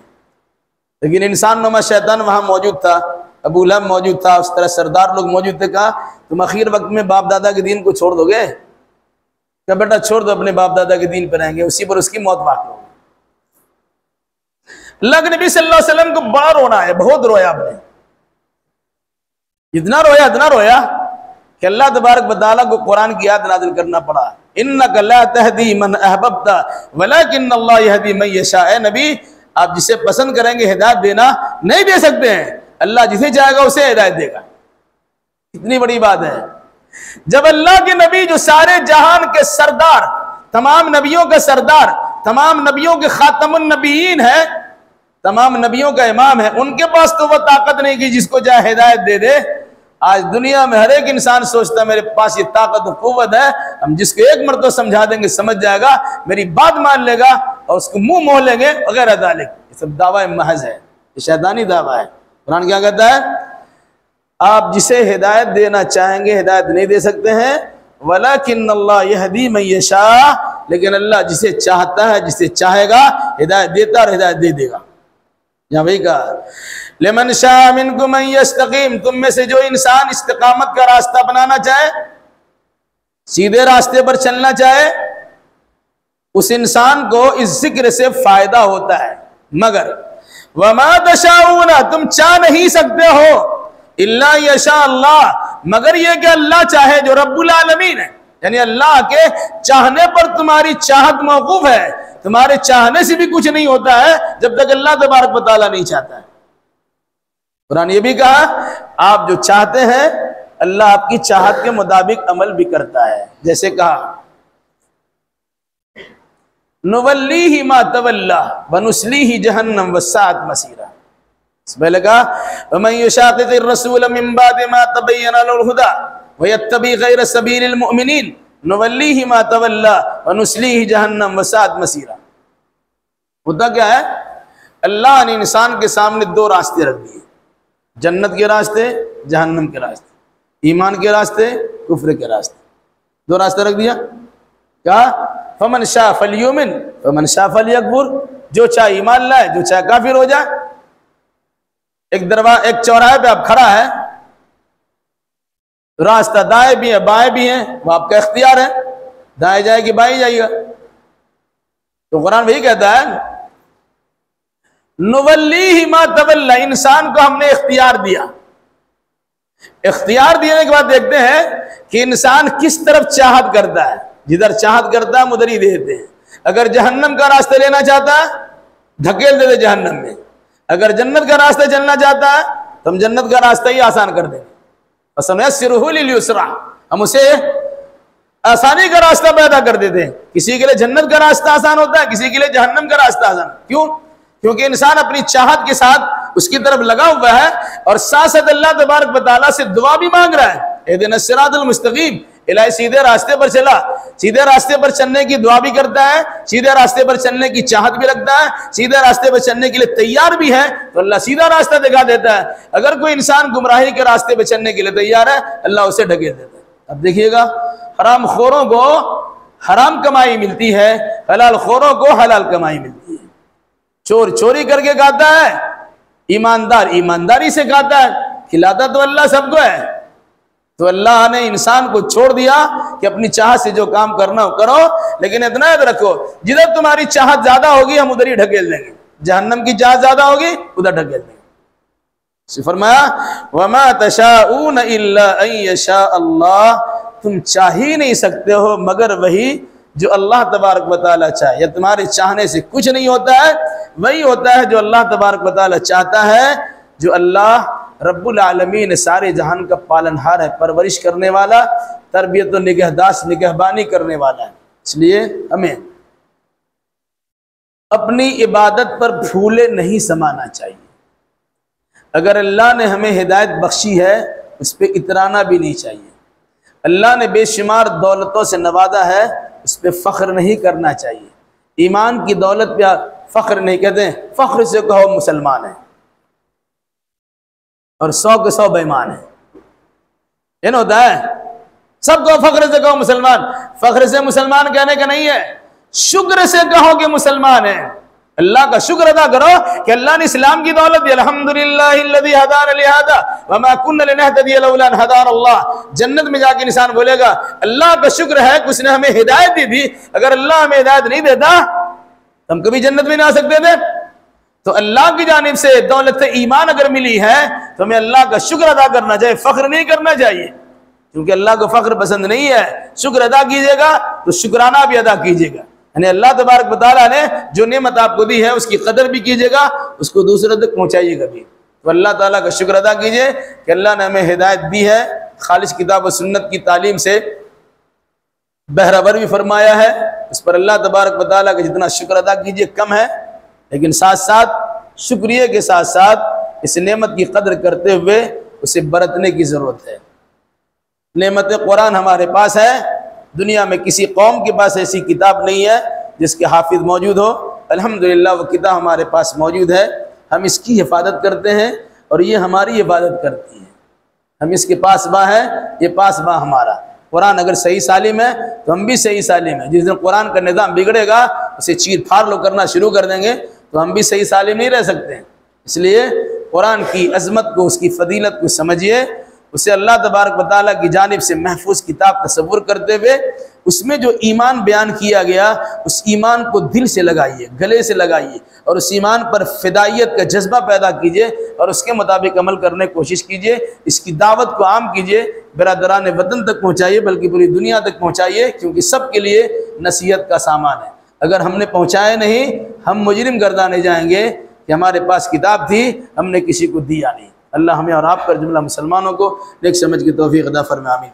लेकिन इंसान नुमा शैतान वहां मौजूद था, अबू लहब मौजूद था, उस तरह सरदार लोग मौजूद थे। कहा तुम आखिर वक्त में बाप दादा के दीन को छोड़ दोगे? क्या बेटा छोड़ दो, अपने बाप दादा के दीन पर रहेंगे। उसी पर उसकी मौत वाक़ हो गई। अल्लाह के नबी सल्लल्लाहु अलैहि वसल्लम को बड़ा रोना है, बहुत रोया आपने, इतना रोया कि अल्लाह तबारक व तआला को कुरान की आयत नाज़िल करना पड़ा, इन्नका ला तहदी मन अहबब्ता वलाकिन अल्लाह यहदी मन यशा। ए नबी, आप जिसे पसंद करेंगे हिदायत देना नहीं दे सकते हैं, अल्लाह जिसे चाहेगा उसे हिदायत देगा। कितनी बड़ी बात है। जब अल्लाह के नबी जो सारे जहान के सरदार, तमाम नबियों के सरदार, तमाम नबियों के खातमुन नबीयीन है, तमाम नबियों का इमाम है, उनके पास तो वह ताकत नहीं कि जिसको चाहे हिदायत दे दे। आज दुनिया में हर एक इंसान सोचता है मेरे पास ये ताकत और कुव्वत है, हम जिसको एक मरतबा समझा देंगे समझ जाएगा, मेरी बात मान लेगा और उसको मुंह मोह लेंगे वगैरह दालिक। ये सब दावा महज है, ये शैतानी दावा है। कुरान क्या कहता है? आप जिसे हिदायत देना चाहेंगे हिदायत नहीं दे सकते हैं, वलाकिन अल्लाह यहदी मन यशा, लेकिन अल्लाह जिसे चाहता है, जिसे चाहेगा हिदायत देता और हिदायत दे देगा। यहाँ वही कहा लिमन शाअ मिनकुम अन यस्तकीम, तुम में से जो इंसान इस्तिकामत का रास्ता बनाना चाहे, सीधे रास्ते पर चलना चाहे, उस इंसान को इस जिक्र से फायदा होता है। मगर वमा तशाऊना, तुम चाह नहीं सकते हो, इल्ला यशा अल्लाह, मगर यह कि अल्लाह चाहे, जो रब्बुल आलमीन है। यानी अल्लाह के चाहने पर तुम्हारी चाहत मौकूफ है, तुम्हारे चाहने से भी कुछ नहीं होता है जब तक अल्लाह तबारक व तआला नहीं चाहता है। कुरान ये भी कहा आप जो चाहते हैं अल्लाह आपकी चाहत के मुताबिक अमल भी करता है। जैसे कहा नुवल्लीहि मा तवल्ला वनुस्लीहि जहन्नम वस्साअत मसीरा। पहले कहा वमन युशाक़िक़िर रसूल मिन बादि मा तबय्यना लहुल हुदा वयत्तबि गैर सबीलिल मुमिनीन नुवल्लीहि मा तवल्ला वनुस्लीहि जहन्नम वस्साअत मसीरा। मुद्दा क्या है? अल्लाह ने इंसान के सामने दो रास्ते रख दिए, जन्नत के रास्ते, जहन्नम के रास्ते, ईमान के रास्ते, कुफ्र के रास्ते, दो रास्ते रख दिया। क्या? फमन शाह फलियुमिन फमन शाह फलियकफुर, जो चाहे ईमान लाए, जो चाहे काफिर हो जाए। एक चौराहे पे आप खड़ा है, रास्ता दाएं भी है बाएं भी है, वो आपका इख्तियार है, दाएं जाए कि बाएं जाइएगा। तो कुरान वही कहता है नुवल्लीहि मा तवल्ला, इंसान को हमने इख्तियार दिया। इख्तियार देने के बाद देखते हैं कि इंसान किस तरफ चाहत करता है, जिधर चाहत करता है हम उधर ही देते हैं। अगर जहन्नम का रास्ता लेना चाहता है धकेल देते जहन्नम में, अगर जन्नत का रास्ता चलना चाहता है तो हम जन्नत का रास्ता ही आसान कर देंगे। फसनुयस्सिरुहु लिल-युस्रा, हम उसे आसानी का रास्ता पैदा कर देते हैं। किसी के लिए जन्नत का रास्ता आसान होता है, किसी के लिए जहन्नम का रास्ता आसान। क्यों? क्योंकि इंसान अपनी चाहत के साथ उसकी तरफ लगा हुआ है और साथ साथ अल्लाह तबारक व तआला से दुआ भी मांग रहा है, इहदिनस सिरातल मुस्तकीम, इलाही सीधे रास्ते पर चला। सीधे रास्ते पर चलने की दुआ भी करता है, सीधे रास्ते पर चलने की चाहत भी रखता है, सीधे रास्ते पर चलने के लिए तैयार भी है, तो अल्लाह सीधा रास्ता दिखा देता है। अगर कोई इंसान गुमराही के रास्ते पर चलने के लिए तैयार है, अल्लाह उसे ढकेल देता है। अब देखिएगा, हराम खोरों को हराम कमाई मिलती है, हलाल खोरों को हलाल कमाई मिलती है। चोर चोरी करके खाता है, ईमानदार ईमानदारी से खाता है। खिलाता तो अल्लाह सबको है। तो अल्लाह ने इंसान को छोड़ दिया कि अपनी चाहत से जो काम करना हो करो, लेकिन इतना याद रखो, जिधर तुम्हारी चाहत ज्यादा होगी हम उधर ही ढकेल देंगे। जहन्नम की चाहत ज्यादा होगी उधर ढकेल देंगे। फरमाया वमा तशाऊन इल्ला अन यशा अल्लाह, तुम चाह ही नहीं सकते हो मगर वही जो अल्लाह तबारक व तआला चाहे। या तुम्हारे चाहने से कुछ नहीं होता है, वही होता है जो अल्लाह तबारक व तआला चाहता है। जो अल्लाह रब्बुल आलमीन सारे जहान का पालनहार है, परवरिश करने वाला, तरबियत और निगहदाश्त निगहबानी करने वाला है। इसलिए हमें अपनी इबादत पर फूले नहीं समाना चाहिए। अगर अल्लाह ने हमें हिदायत बख्शी है उस पर इतराना भी नहीं चाहिए। अल्लाह ने बेशुमार दौलतों से नवाजा है, उस पर फ़ख्र नहीं करना चाहिए। ईमान की दौलत पे फ़ख्र नहीं कहते हैं, फ़ख्र से कहो मुसलमान है और 100 के 100 बेईमान है। ये ना होता है, सबको फ़ख्र से कहो मुसलमान। फ़ख्र से मुसलमान कहने का नहीं है, शुक्र से कहो कि मुसलमान है। अल्लाह का शुक्र अदा करो कि अल्लाह ने इस्लाम की दौलत दी। अल्हम्दुलिल्लाहिल्लज़ी हदाना लिहादा वमा कुन्ना लिनहतदिया लौला अन हदाना अल्लाह। जन्नत में जाके इंसान बोलेगा अल्लाह का शुक्र है कि उसने हमें हिदायत दी थी, अगर अल्लाह हमें हिदायत नहीं देता तो हम कभी जन्नत में ना आ सकते थे। तो अल्लाह की जानिब से दौलत ईमान अगर मिली है तो हमें अल्लाह का शुक्र अदा करना चाहिए, फ़ख्र नहीं करना चाहिए। क्योंकि अल्लाह को फ़ख्र पसंद नहीं है। शुक्र अदा कीजिएगा तो शुक्राना भी अदा कीजिएगा, यानी अल्लाह तबारक व तआला ने जो नेमत आपको दी है उसकी कदर भी कीजिएगा, उसको दूसरों तक पहुंचाइएगा भी। तो अल्लाह ताला का शुक्र अदा कीजिए कि अल्लाह ने हमें हिदायत दी है, खालिश किताब और सुन्नत की तालीम से बहरावर भी फरमाया है। उस पर अल्लाह तबारक व तआला का जितना शुक्र अदा कीजिए कम है, लेकिन साथ साथ शुक्रिया के साथ साथ इस नेमत की कदर करते हुए उसे बरतने की ज़रूरत है। नेमत कुरान हमारे पास है, दुनिया में किसी कौम के पास ऐसी किताब नहीं है जिसके हाफिज मौजूद हो। अल्हम्दुलिल्लाह वो किताब हमारे पास मौजूद है, हम इसकी हिफाजत करते हैं और ये हमारी हिफाजत करती है। हम इसके पासबा हैं, ये पासबा हमारा। कुरान अगर सही सालिम है तो हम भी सही सालिम है। जिस दिन कुरान का निज़ाम बिगड़ेगा, उसे चीर फाड़ लो करना शुरू कर देंगे तो हम भी सही सालिम नहीं रह सकते हैं। इसलिए कुरान की अज़मत को, उसकी फजीलत को समझिए, उसे अल्लाह तबारक व तआला की जानिब से महफूज किताब तसव्वुर करते हुए उसमें जो ईमान बयान किया गया उस ईमान को दिल से लगाइए, गले से लगाइए और उस ईमान पर फिदाइयत का जज्बा पैदा कीजिए और उसके मुताबिक अमल करने की कोशिश कीजिए। इसकी दावत को आम कीजिए, बिरादरान वतन तक पहुँचाइए, बल्कि पूरी दुनिया तक पहुँचाइए, क्योंकि सबके लिए नसीहत का सामान है। अगर हमने पहुँचाया नहीं, हम मुजरिम गर्दाने जाएंगे कि हमारे पास किताब थी, हमने किसी को दिया नहीं। अल्लाह हमें और आप पर जुमला मुसलमानों को नेक समझ की तौफीक अता फरमाए, आमीन।